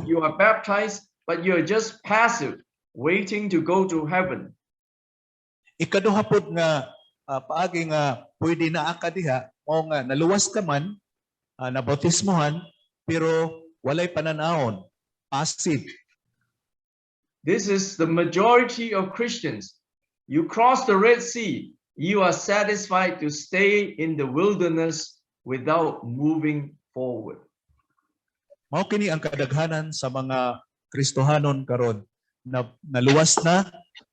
you are baptized, but you're just passive, waiting to go to heaven. Ikaduha pod nga paagi nga pwede na ka diha o nga naluwas ka man, nabautismohan pero walay pananahon, passive. This is the majority of Christians. You cross the Red Sea, you are satisfied to stay in the wilderness without moving forward. Mao kini ang kadaghanan sa mga Kristohanon karon na naluwas na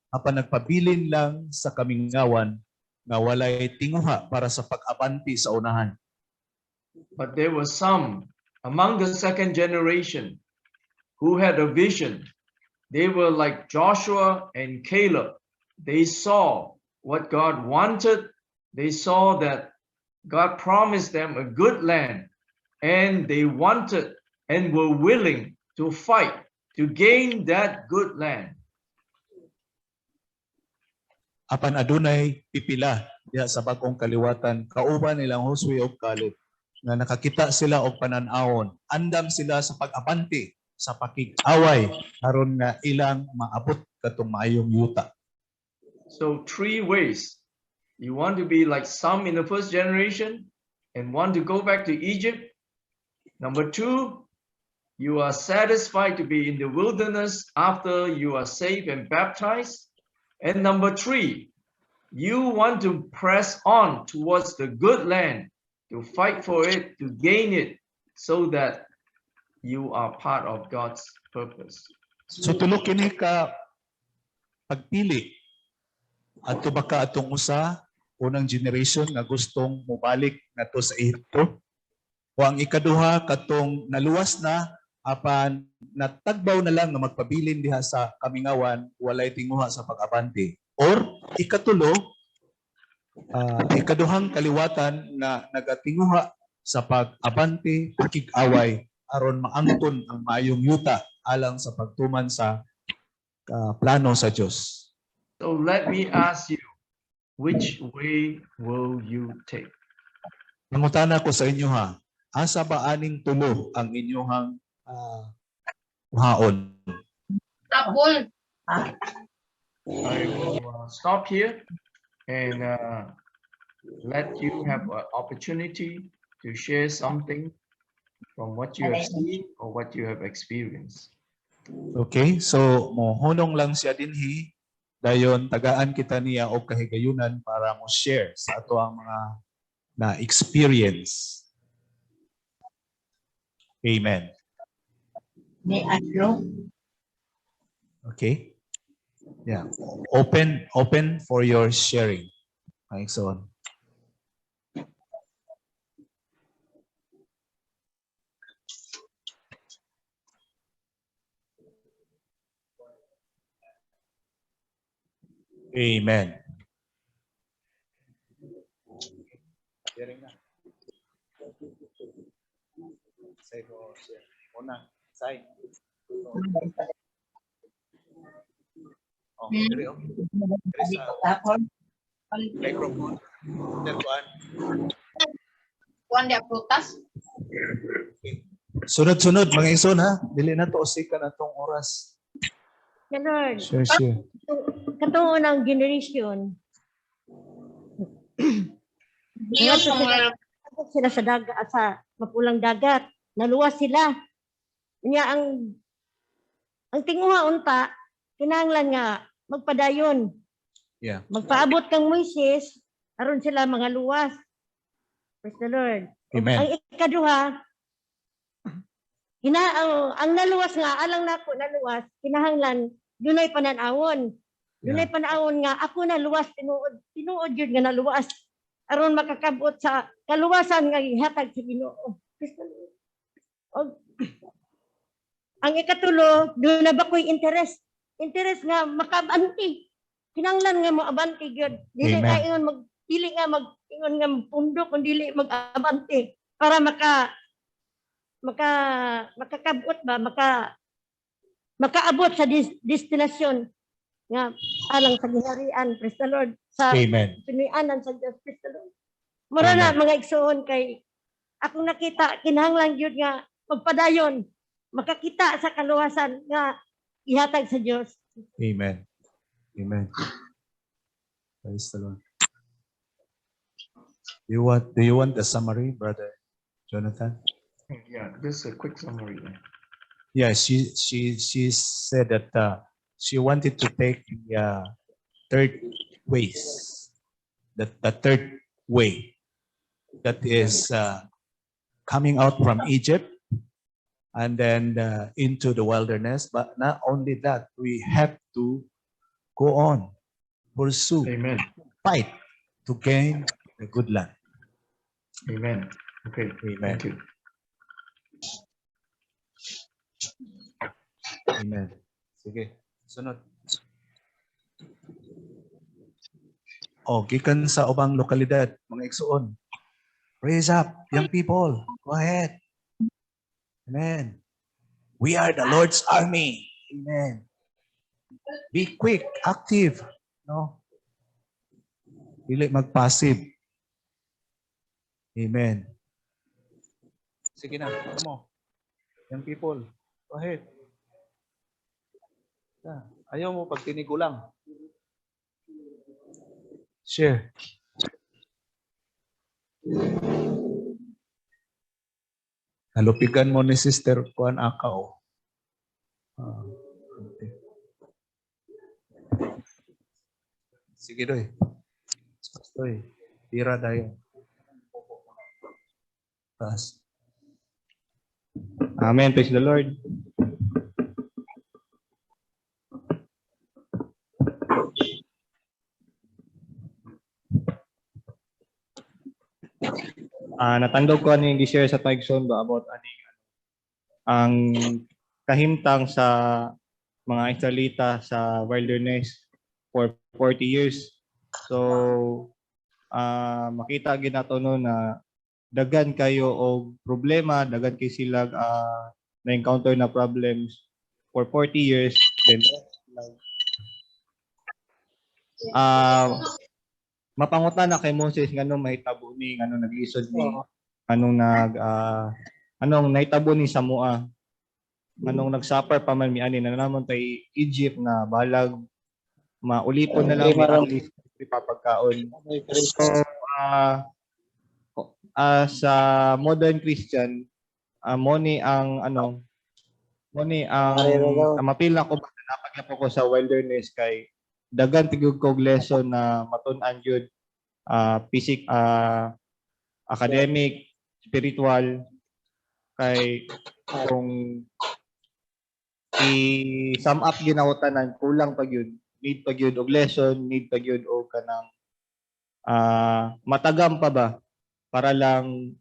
apan nagpabilin lang sa kamingawan nga walay tinguha para sa pag-abanti sa unahan. But there were some among the second generation who had a vision. They were like Joshua and Caleb. They saw what God wanted. They saw that God promised them a good land, and they wanted and were willing to fight to gain that good land. Apan adunay pipila diha sa bagong kaliwatan, kauban nilang Josue ug Caleb nga nakakita sila og panan-awon, andam sila sa pag-abanti sa pakig-away aron nga ilang maabot katong maayong yuta. So 3 ways. You want to be like some in the first generation and want to go back to Egypt. Number 2, you are satisfied to be in the wilderness after you are saved and baptized. And number 3, you want to press on towards the good land, to fight for it, to gain it, so that you are part of God's purpose. So tulo kini ka pagpili adto baka atong usa unang generation nga gustong mobalik ngadto sa Ehipto, o ang ikaduha katong naluwas na apan natagbaw na lang nga magpabilin diha sa kamingawan walay tinguha sa pag-abanti, or ikatulo ikaduhang kaliwatan na nagatinguha sa pag-abanti pakig-away aron maangton ang maayong yuta alang sa pagtuman sa plano sa Dios. So let me ask you, which way will you take? Nangutana ko sa inyo ha, asa ba aning tulo ang inyong haon? Tapol. I will stop here and let you have an opportunity to share something from what you have seen or what you have experienced. Okay, so mohunong lang siya dinhi, dayon tagaan kita niya og kahigayunan para mo share sa ato ang mga na-experience. Amen. May ano? Okay? Yeah. Open for your sharing. Okay, so Amen. Sharing na. Say ko share. Una, say. Oh, diri okay. Diri sa microphone. Datuan. Kuan dia prutas. Okay. Sunod-sunod mga ison ha. Dili na to usikan atong oras. Lord, Share. katong unang generation, Dios mo mga sila sa dagat, sa mapulang dagat, naluwas sila. Niya ang tinguha unta, kinahanglan nga magpadayon. Yeah. Magpaabot kang Moises, aron sila mga luwas. Praise the Lord. Amen. Ang ikaduha, ang naluwas nga, alang nako naluwas, kinahanglan, dunay pananawon. Dunay pananawon nga, ako naluwas, tinuod yun nga naluwas. Aron makakabot sa kaluwasan nga ihatag sa Ginoo. Ang ikatulo, doon na ba ko'y interest? Interest nga makabanti. Kinanglan nga mo abanti gyud. Dili Amen. nga ingon dili nga ingon nga pundok kun dili mag-abanti para makakabot ba makaabot sa destinasyon nga alang sa ginharian. Praise the Lord. Sa Amen. pinianan sa Dios. Praise the Lord. Mura na mga igsoon kay akong nakita kinahanglan gyud nga magpadayon. makakita sa kaluwasan nga ihatag sa Dios. Amen. Amen. Praise the Lord. Do you want the summary, Brother Jonathan? Yeah, just a quick summary. Yeah, she said that she wanted to take the third ways, the third way, that is coming out from Egypt and then into the wilderness. But not only that, we have to go on, pursue, Amen. fight to gain the good land. Amen. Okay. Amen. Thank you. Amen. Sige, sunod. O, gikan sa ubang lokalidad, mga igsuon. Raise up, young people. Go ahead. Amen. We are the Lord's army. Amen. Be quick, active. No? Dili mag-passive. Amen. Sige na, come on. Young people, go ahead. Ayaw mo pag tinigulang. Share. Nalupigan mo ni Sister Juan Akao. Okay. Sige doy. Doy. Tira dayo. Taas. Amen. Praise the Lord. Natandog ko aning gi-share sa Taigson ba about aning ang kahimtang sa mga Israelita sa wilderness for 40 years. So makita gid nato no na daghan kayo og problema, daghan kay sila na-encounter na problems for 40 years. Then mapangutan na kay Moses nganong mahitabo ni nganong naglisod ni anong nahitabo ni Samua, nganong nagsuffer pa man mi ani na namon tay Egypt na balag maulipon na lang at least ipapagkaon. So sa modern Christian mo ni ang mapil na ko napagyapo ko sa wilderness kay daghan tigug kog lesson na matun-an gyud academic, spiritual, kay kung i-sum up ginawtanan kulang pa gyud, need pa gyud og lesson, need pa gyud og kanang matagam pa ba para lang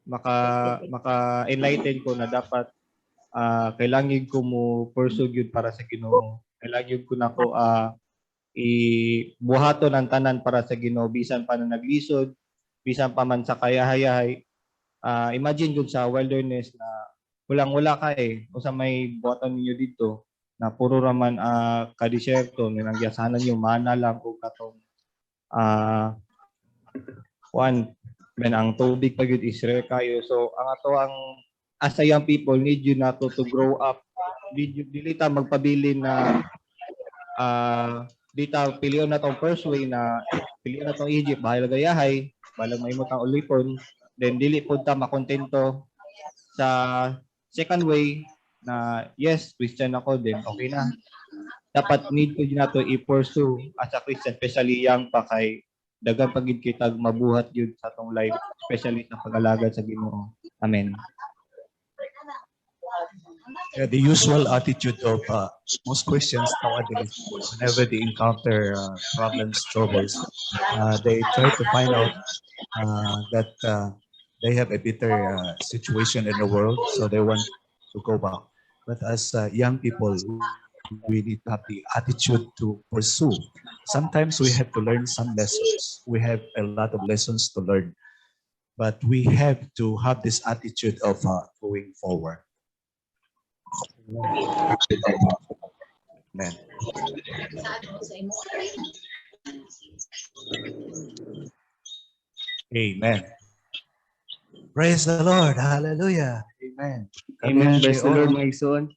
maka-enlighten ko na dapat kailangan ko mo pursue gyud para sa Ginoo. Kailangan ko nako ibuhaton ang tanan para sa Ginoo bisan pa na naglisod, bisan pa man sa kayahay. Imagine gud sa wilderness na walang-wala ka usa may buhaton ninyo dito na puro raman ka-deserto, nangyasanan yung mana lang o katong ang tubig pa gyud Israel kayo. So ang ato ang as a young people need you nato to grow up. Dili ta magpabilin na dita pilion na tong first way na pilion na tong Egypt bahala gayahay, balang mahimot ang ulipon, then dili pud ta makontento sa second way na yes, Christian ako, then okay na. Dapat need ko nato i-pursue as a Christian, especially young pa kay dagan pagid kitag mabuhat gyud sa atong life, especially sa pag-alagad sa Ginoo. Amen. Yeah, the usual attitude of most Christians nowadays, whenever they encounter problems, troubles, they try to find out that they have a bitter situation in the world, so they want to go back. But as young people, we need to have the attitude to pursue. Sometimes we have to learn some lessons. We have a lot of lessons to learn, but we have to have this attitude of going forward. Amen. Amen. Praise the Lord. Hallelujah. Amen. Amen. Amen. Bless the Oo. Lord, mga igsoon.